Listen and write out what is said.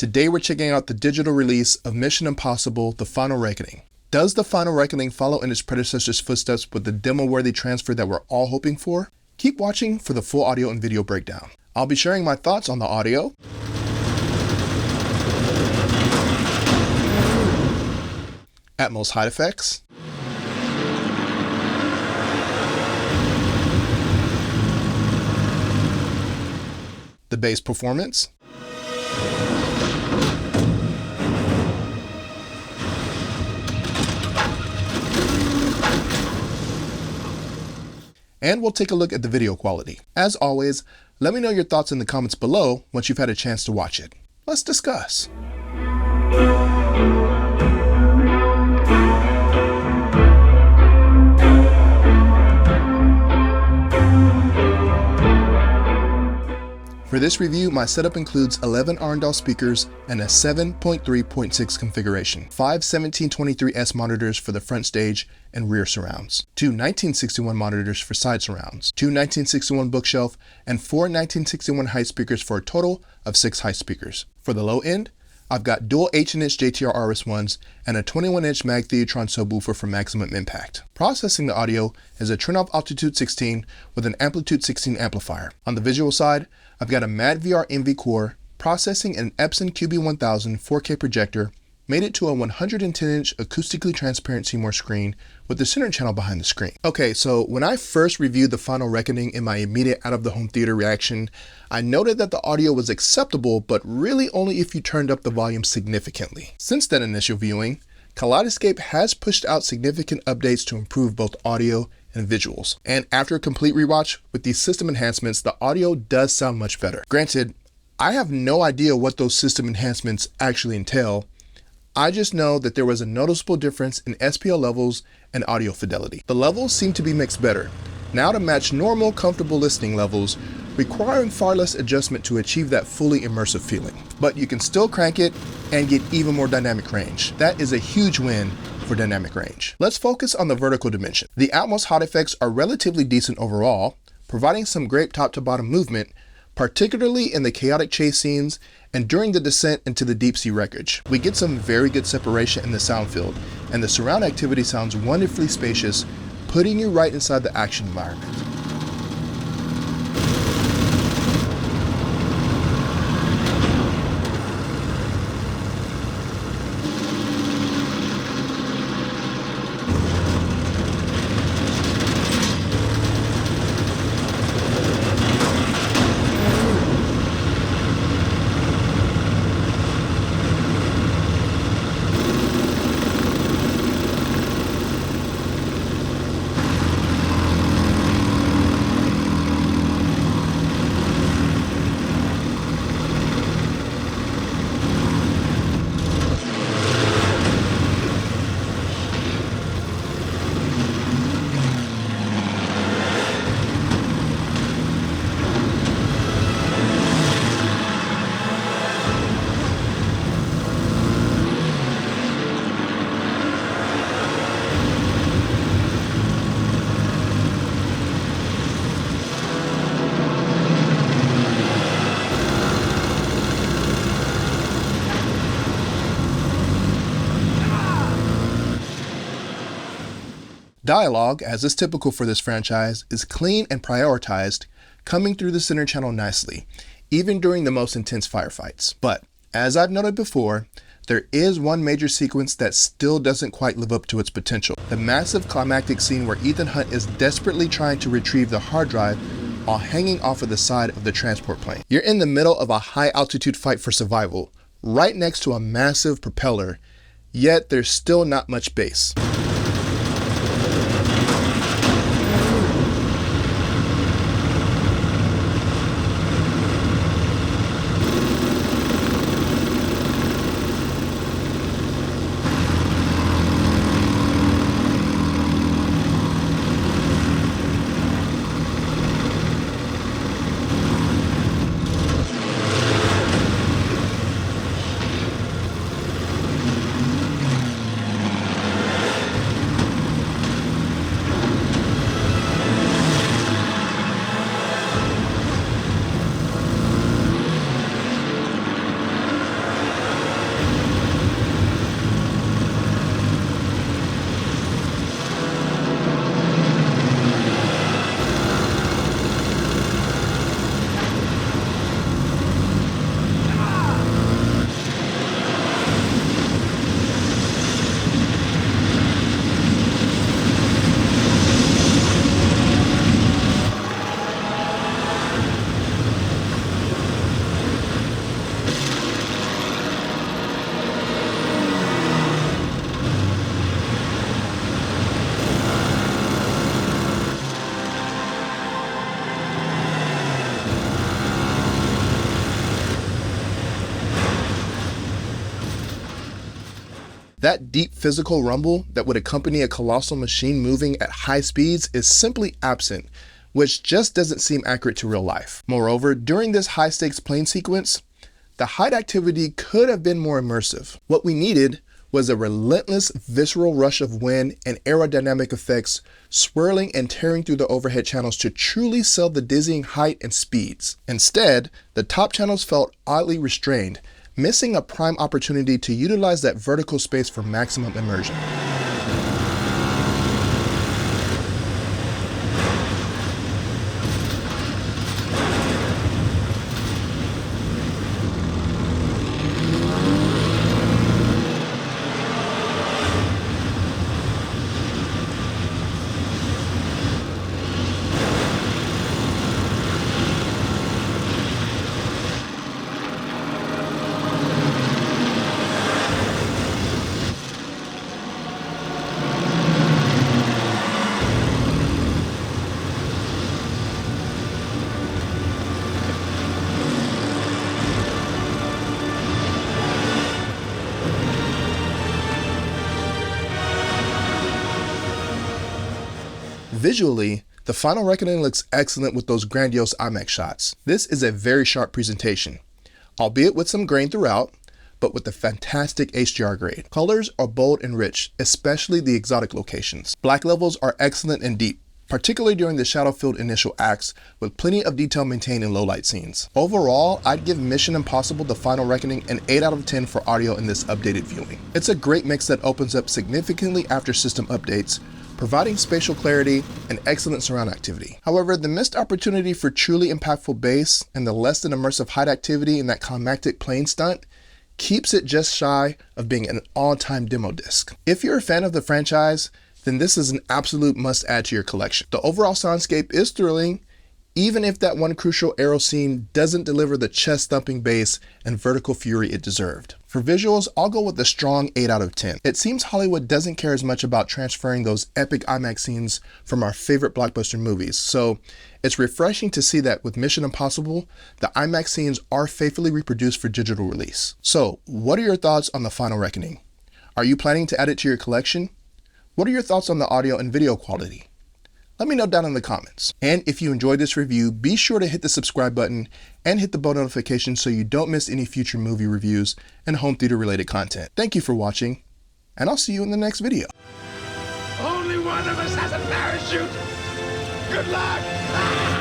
Today we're checking out the digital release of Mission Impossible: The Final Reckoning. Does The Final Reckoning follow in its predecessor's footsteps with the demo-worthy transfer that we're all hoping for? Keep watching for the full audio and video breakdown. I'll be sharing my thoughts on the audio, Atmos hide effects, the bass performance, and we'll take a look at the video quality. As always, let me know your thoughts in the comments below once you've had a chance to watch it. Let's discuss. For this review, my setup includes 11 Arendal speakers and a 7.3.6 configuration, 5 1723S monitors for the front stage and rear surrounds, 2 1961 monitors for side surrounds, 2 1961 bookshelf, and 4 1961 height speakers for a total of 6 height speakers. For the low end, I've got dual 18-inch JTR RS1s and a 21-inch Mag Theatron subwoofer for maximum impact. Processing the audio is a Trinnov Altitude 16 with an Amplitude 16 amplifier. On the visual side, I've got a MadVR NV core processing an Epson QB1000 4K projector, made it to a 110-inch acoustically transparent CMOS screen with the center channel behind the screen. Okay, so when I first reviewed The Final Reckoning in my immediate out-of-the-home theater reaction, I noted that the audio was acceptable, but really only if you turned up the volume significantly. Since that initial viewing, Climactic has pushed out significant updates to improve both audio and visuals. And after a complete rewatch with these system enhancements, the audio does sound much better. Granted, I have no idea what those system enhancements actually entail. I just know that there was a noticeable difference in SPL levels and audio fidelity. The levels seem to be mixed better, now to match normal, comfortable listening levels, requiring far less adjustment to achieve that fully immersive feeling. But you can still crank it and get even more dynamic range. That is a huge win for dynamic range. Let's focus on the vertical dimension. The Atmos hot effects are relatively decent overall, providing some great top to bottom movement, particularly in the chaotic chase scenes and during the descent into the deep sea wreckage. We get some very good separation in the sound field, and the surround activity sounds wonderfully spacious, putting you right inside the action environment. Dialogue, as is typical for this franchise, is clean and prioritized, coming through the center channel nicely, even during the most intense firefights. But, as I've noted before, there is one major sequence that still doesn't quite live up to its potential. The massive climactic scene where Ethan Hunt is desperately trying to retrieve the hard drive while hanging off of the side of the transport plane. You're in the middle of a high altitude fight for survival, right next to a massive propeller, yet there's still not much bass. That deep physical rumble that would accompany a colossal machine moving at high speeds is simply absent, which just doesn't seem accurate to real life. Moreover, during this high-stakes plane sequence, the height activity could have been more immersive. What we needed was a relentless visceral rush of wind and aerodynamic effects swirling and tearing through the overhead channels to truly sell the dizzying height and speeds. Instead, the top channels felt oddly restrained, missing a prime opportunity to utilize that vertical space for maximum immersion. Visually, the Final Reckoning looks excellent with those grandiose Imax shots. This is a very sharp presentation, albeit with some grain throughout, but with a fantastic HDR grade. Colors are bold and rich, especially the exotic locations. Black levels are excellent and deep, particularly during the shadow-filled initial acts, with plenty of detail maintained in low-light scenes. Overall, I'd give Mission Impossible: The Final Reckoning an 8 out of 10 for audio in this updated viewing. It's a great mix that opens up significantly after system updates, providing spatial clarity and excellent surround activity. However, the missed opportunity for truly impactful bass and the less than immersive height activity in that climactic plane stunt keeps it just shy of being an all-time demo disc. If you're a fan of the franchise, then this is an absolute must-add to your collection. The overall soundscape is thrilling, even if that one crucial aero scene doesn't deliver the chest-thumping bass and vertical fury it deserved. For visuals, I'll go with a strong 8 out of 10. It seems Hollywood doesn't care as much about transferring those epic IMAX scenes from our favorite blockbuster movies, so it's refreshing to see that with Mission Impossible, the IMAX scenes are faithfully reproduced for digital release. So, what are your thoughts on The Final Reckoning? Are you planning to add it to your collection? What are your thoughts on the audio and video quality? Let me know down in the comments. And if you enjoyed this review, be sure to hit the subscribe button and hit the bell notification so you don't miss any future movie reviews and home theater related content. Thank you for watching, and I'll see you in the next video. Only one of us has a parachute. Good luck.